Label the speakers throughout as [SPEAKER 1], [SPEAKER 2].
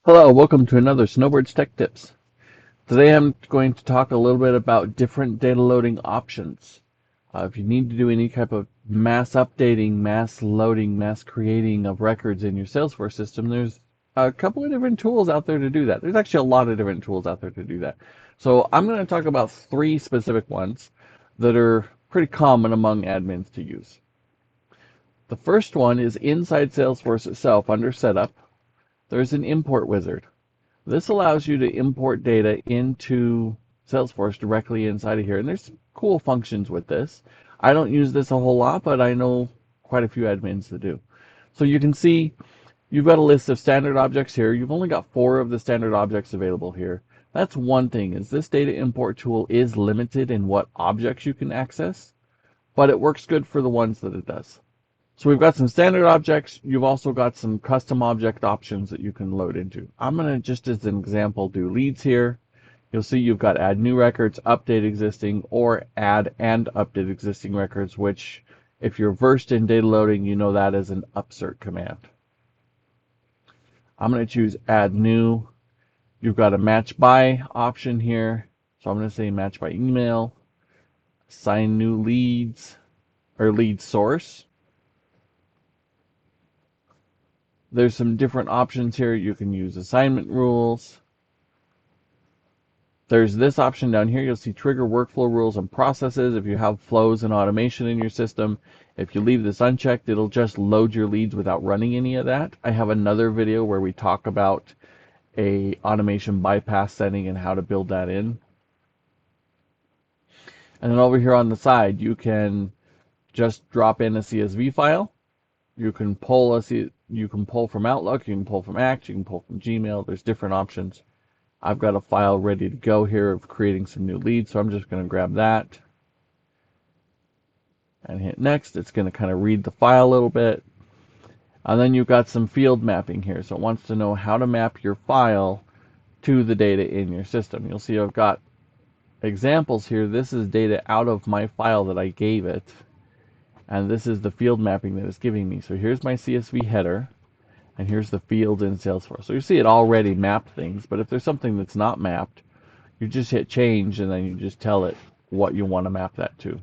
[SPEAKER 1] Hello, welcome to another Snowbirds Tech Tips. Today I'm going to talk a little bit about different data loading options. If you need to do any type of mass updating, mass loading, mass creating of records in your Salesforce system, there's a couple of different tools out there to do that. There's actually a lot of different tools out there to do that. So I'm going to talk about three specific ones that are pretty common among admins to use. The first one is inside Salesforce itself under Setup. There's an import wizard. This allows you to import data into Salesforce directly inside of here. And there's cool functions with this. I don't use this a whole lot, but I know quite a few admins that do. So you can see you've got a list of standard objects here. You've only got 4 of the standard objects available here. That's one thing, is this data import tool is limited in what objects you can access, but it works good for the ones that it does. So we've got some standard objects. You've also got some custom object options that you can load into. I'm going to, just as an example, do leads here. You'll see you've got add new records, update existing, or add and update existing records, which if you're versed in data loading, you know that as an upsert command. I'm going to choose add new. You've got a match by option here. So I'm going to say match by email, assign new leads, or lead source. There's some different options here. You can use assignment rules. There's this option down here. You'll see trigger workflow rules and processes. If you have flows and automation in your system, if you leave this unchecked, it'll just load your leads without running any of that. I have another video where we talk about a automation bypass setting and how to build that in. And then over here on the side, you can just drop in a CSV file. You can pull from Outlook, you can pull from Act, you can pull from Gmail. There's different options. I've got a file ready to go here of creating some new leads, so I'm just going to grab that and hit next. It's going to kind of read the file a little bit. And then you've got some field mapping here. So it wants to know how to map your file to the data in your system. You'll see I've got examples here. This is data out of my file that I gave it. And this is the field mapping that it's giving me. So here's my CSV header, and here's the field in Salesforce. So you see it already mapped things, but if there's something that's not mapped, you just hit change, and then you just tell it what you want to map that to.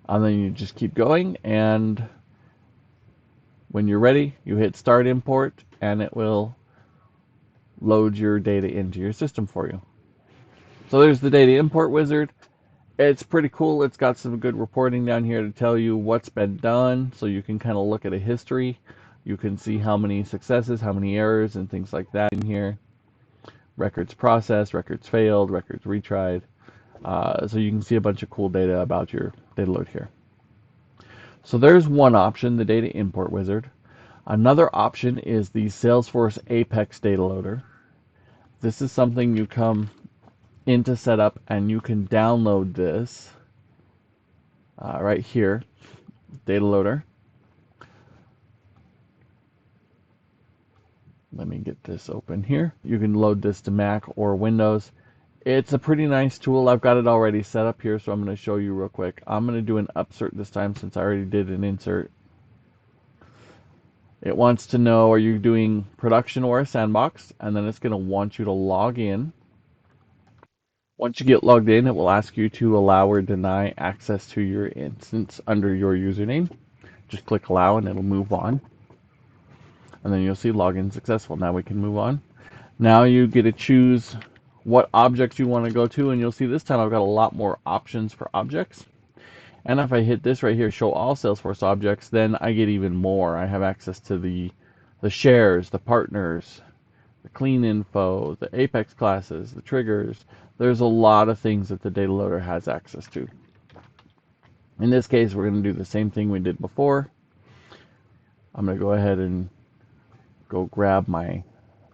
[SPEAKER 1] And then you just keep going, and when you're ready, you hit start import, and it will load your data into your system for you. So there's the data import wizard. It's pretty cool. It's got some good reporting down here to tell you what's been done, so you can kind of look at a history. You can see how many successes, how many errors, and things like that in here. Records processed, records failed, records retried. So you can see a bunch of cool data about your data load here. So there's one option, the data import wizard. Another option is the Salesforce Apex data loader. This is something you come into Setup, and you can download this right here, data loader. Let me get this open here. You can load this to Mac or Windows. It's a pretty nice tool. I've got it already set up here, so I'm going to show you real quick. I'm going to do an upsert this time since I already did an insert. It wants to know, are you doing production or a sandbox? And then it's going to want you to log in. Once you get logged in, it will ask you to allow or deny access to your instance under your username. Just click allow and it'll move on. And then you'll see login successful. Now we can move on. Now you get to choose what objects you want to go to, and you'll see this time I've got a lot more options for objects. And if I hit this right here, show all Salesforce objects, then I get even more. I have access to the shares, the partners, the clean info, the Apex classes, the triggers. There's a lot of things that the data loader has access to. In this case, we're going to do the same thing we did before. I'm going to go ahead and go grab my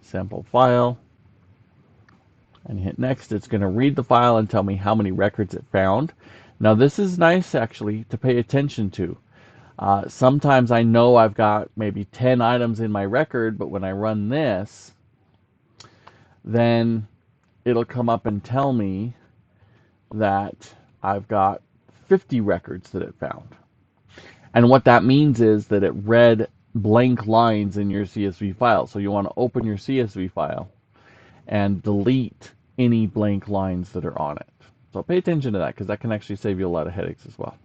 [SPEAKER 1] sample file and hit next. It's going to read the file and tell me how many records it found. Now this is nice actually to pay attention to. Sometimes I know I've got maybe 10 items in my record, but when I run this, then it'll come up and tell me that I've got 50 records that it found. And what that means is that it read blank lines in your CSV file. So you want to open your CSV file and delete any blank lines that are on it. So pay attention to that because that can actually save you a lot of headaches as well.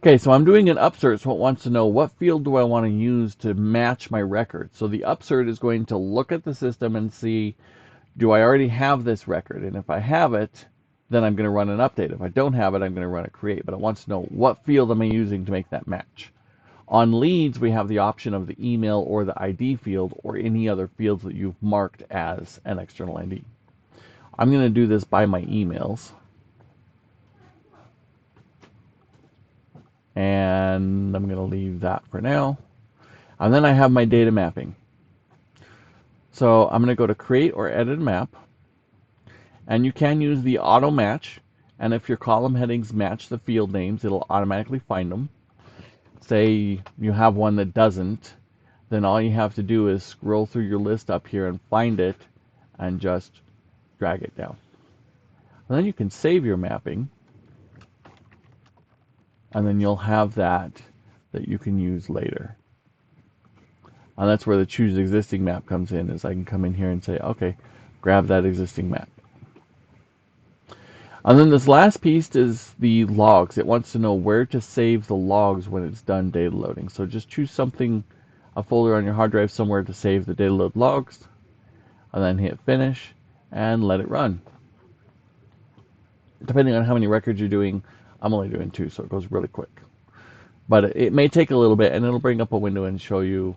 [SPEAKER 1] Okay, so I'm doing an upsert, so it wants to know what field do I want to use to match my record. So the upsert is going to look at the system and see, do I already have this record? And if I have it, then I'm going to run an update. If I don't have it, I'm going to run a create. But it wants to know what field am I using to make that match. On leads, we have the option of the email or the ID field or any other fields that you've marked as an external ID. I'm going to do this by my emails. And I'm going to leave that for now. And then I have my data mapping. So I'm going to go to create or edit map. And you can use the auto match. And if your column headings match the field names, it'll automatically find them. Say you have one that doesn't, then all you have to do is scroll through your list up here and find it and just drag it down. And then you can save your mapping. And then you'll have that you can use later. And that's where the choose existing map comes in, is I can come in here and say, okay, grab that existing map. And then this last piece is the logs. It wants to know where to save the logs when it's done data loading. So just choose something, a folder on your hard drive somewhere to save the data load logs, and then hit finish and let it run. Depending on how many records you're doing, I'm only doing 2, so it goes really quick. But it may take a little bit, and it'll bring up a window and show you,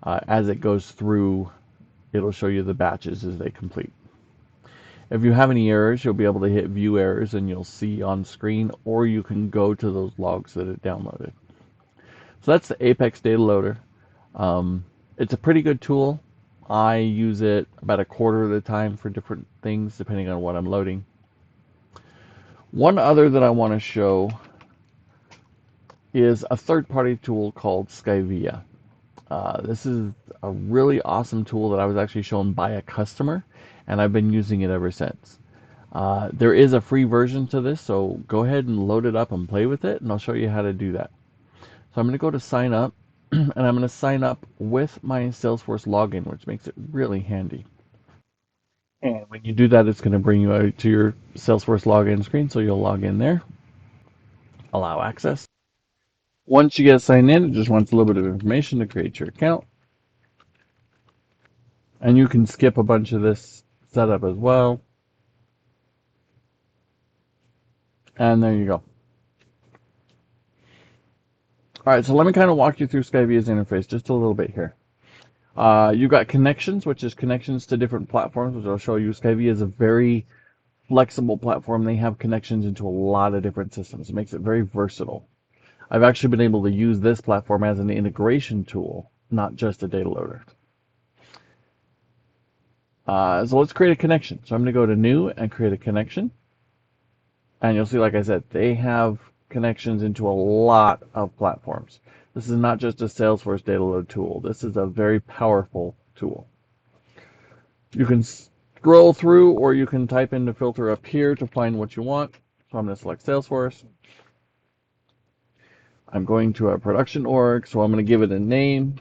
[SPEAKER 1] as it goes through, it'll show you the batches as they complete. If you have any errors, you'll be able to hit view errors and you'll see on screen, or you can go to those logs that it downloaded. So that's the Apex Data Loader. It's a pretty good tool. I use it about a quarter of the time for different things, depending on what I'm loading. One other that I want to show is a third-party tool called Skyvia. This is a really awesome tool that I was actually shown by a customer, and I've been using it ever since. There is a free version to this, so go ahead and load it up and play with it, and I'll show you how to do that. So I'm going to go to sign up, and I'm going to sign up with my Salesforce login, which makes it really handy. And when you do that, it's going to bring you out to your Salesforce login screen, so you'll log in there, allow access. Once you get signed in, it just wants a little bit of information to create your account. And you can skip a bunch of this setup as well. And there you go. All right, so let me kind of walk you through Skyvia's interface just a little bit here. You've got connections, which is connections to different platforms, which I'll show you. Skyvia is a very flexible platform. They have connections into a lot of different systems. It makes it very versatile. I've actually been able to use this platform as an integration tool, not just a data loader. So let's create a connection. So I'm going to go to New and create a connection. And you'll see, like I said, they have connections into a lot of platforms. This is not just a Salesforce data load tool. This is a very powerful tool. You can scroll through, or you can type in the filter up here to find what you want. So I'm going to select Salesforce. I'm going to a production org, so I'm going to give it a name.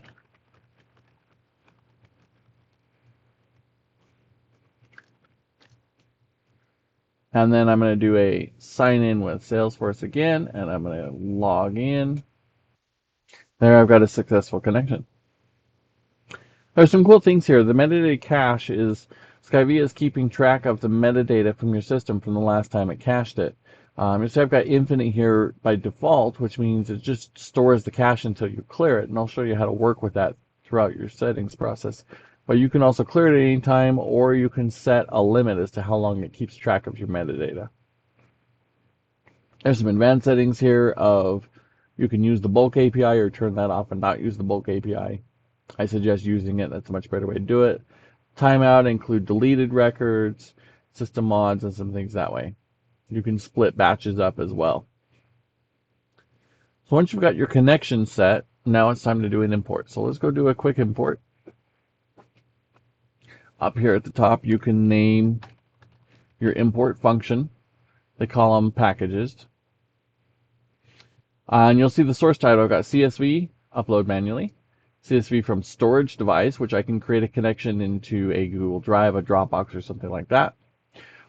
[SPEAKER 1] And then I'm going to do a sign in with Salesforce again, and I'm going to log in. There, I've got a successful connection. There's some cool things here. The metadata cache is, Skyvia is keeping track of the metadata from your system from the last time it cached it. So I've got infinite here by default, which means it just stores the cache until you clear it, and I'll show you how to work with that throughout your settings process. But you can also clear it at any time, or you can set a limit as to how long it keeps track of your metadata. There's some advanced settings here of you can use the bulk API or turn that off and not use the bulk API. I suggest using it. That's a much better way to do it. Timeout, include deleted records, system mods, and some things that way. You can split batches up as well. So once you've got your connection set, now it's time to do an import. So let's go do a quick import. Up here at the top, you can name your import function. They call them packages. And you'll see the source title. I've got CSV, upload manually, CSV from storage device, which I can create a connection into a Google Drive, a Dropbox, or something like that,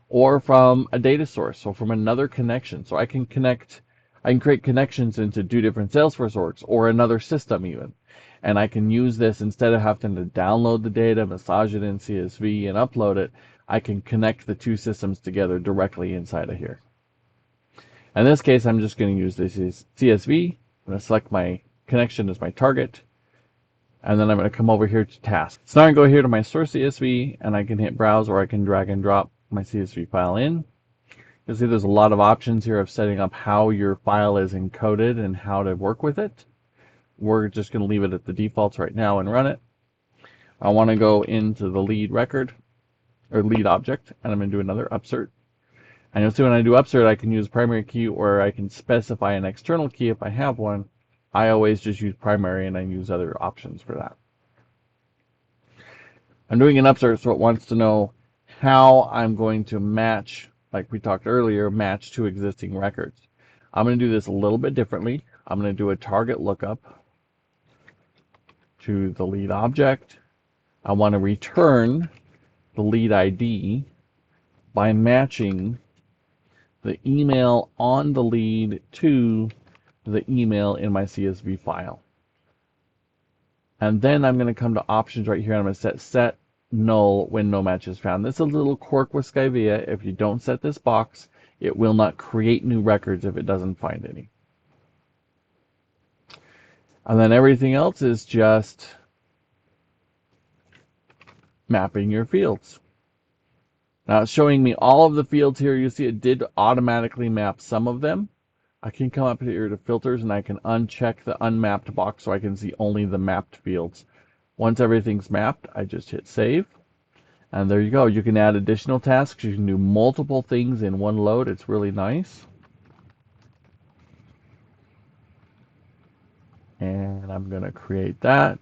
[SPEAKER 1] or from a data source, so from another connection. So I can create connections into 2 different Salesforce orgs or another system even. And I can use this instead of having to download the data, massage it in CSV, and upload it. I can connect the 2 systems together directly inside of here. In this case, I'm just going to use this CSV. I'm going to select my connection as my target, and then I'm going to come over here to tasks. So now I go here to my source CSV, and I can hit browse, or I can drag and drop my CSV file in. You'll see there's a lot of options here of setting up how your file is encoded and how to work with it. We're just going to leave it at the defaults right now and run it. I want to go into the lead record, or lead object, and I'm going to do another upsert. And you'll see when I do upsert, I can use primary key, or I can specify an external key if I have one. I always just use primary, and I use other options for that. I'm doing an upsert, so it wants to know how I'm going to match, like we talked earlier, match 2 existing records. I'm going to do this a little bit differently. I'm going to do a target lookup to the lead object. I want to return the lead ID by matching the email on the lead to the email in my CSV file. And then I'm going to come to options right here, and I'm going to set null when no match is found. This is a little quirk with Skyvia. If you don't set this box, it will not create new records if it doesn't find any. And then everything else is just mapping your fields. Now it's showing me all of the fields here. You see it did automatically map some of them. I can come up here to filters, and I can uncheck the unmapped box so I can see only the mapped fields. Once everything's mapped, I just hit save. And there you go. You can add additional tasks. You can do multiple things in one load. It's really nice. And I'm going to create that.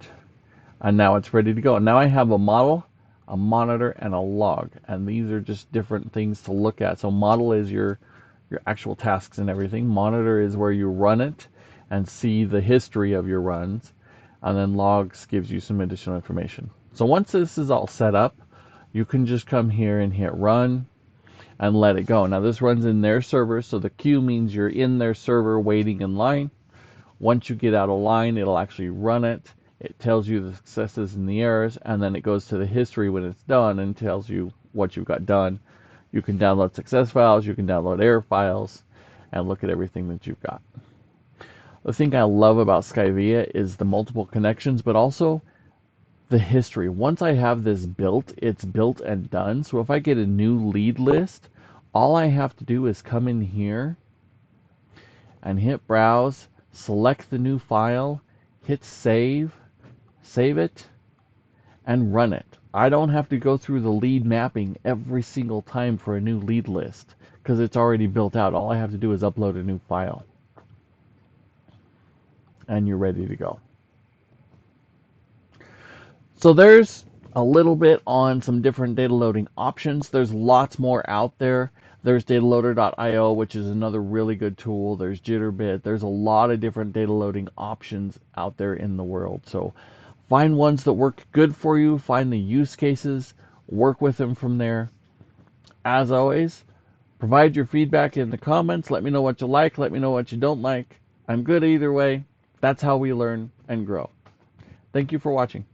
[SPEAKER 1] And now it's ready to go. Now I have a model, a monitor, and a log. And these are just different things to look at. So model is your actual tasks and everything. Monitor is where you run it and see the history of your runs. And then logs gives you some additional information. So once this is all set up, you can just come here and hit run and let it go. Now this runs in their server, so the queue means you're in their server waiting in line. Once you get out of line, it'll actually run it. It tells you the successes and the errors, and then it goes to the history when it's done and tells you what you've got done. You can download success files, you can download error files, and look at everything that you've got. The thing I love about Skyvia is the multiple connections, but also the history. Once I have this built, it's built and done. So if I get a new lead list, all I have to do is come in here and hit browse, select the new file, hit save it, and run it. I don't have to go through the lead mapping every single time for a new lead list because it's already built out. All I have to do is upload a new file. And you're ready to go. So there's a little bit on some different data loading options. There's lots more out there. There's dataloader.io, which is another really good tool. There's Jitterbit. There's a lot of different data loading options out there in the world. So find ones that work good for you. Find the use cases. Work with them from there. As always, provide your feedback in the comments. Let me know what you like. Let me know what you don't like. I'm good either way. That's how we learn and grow. Thank you for watching.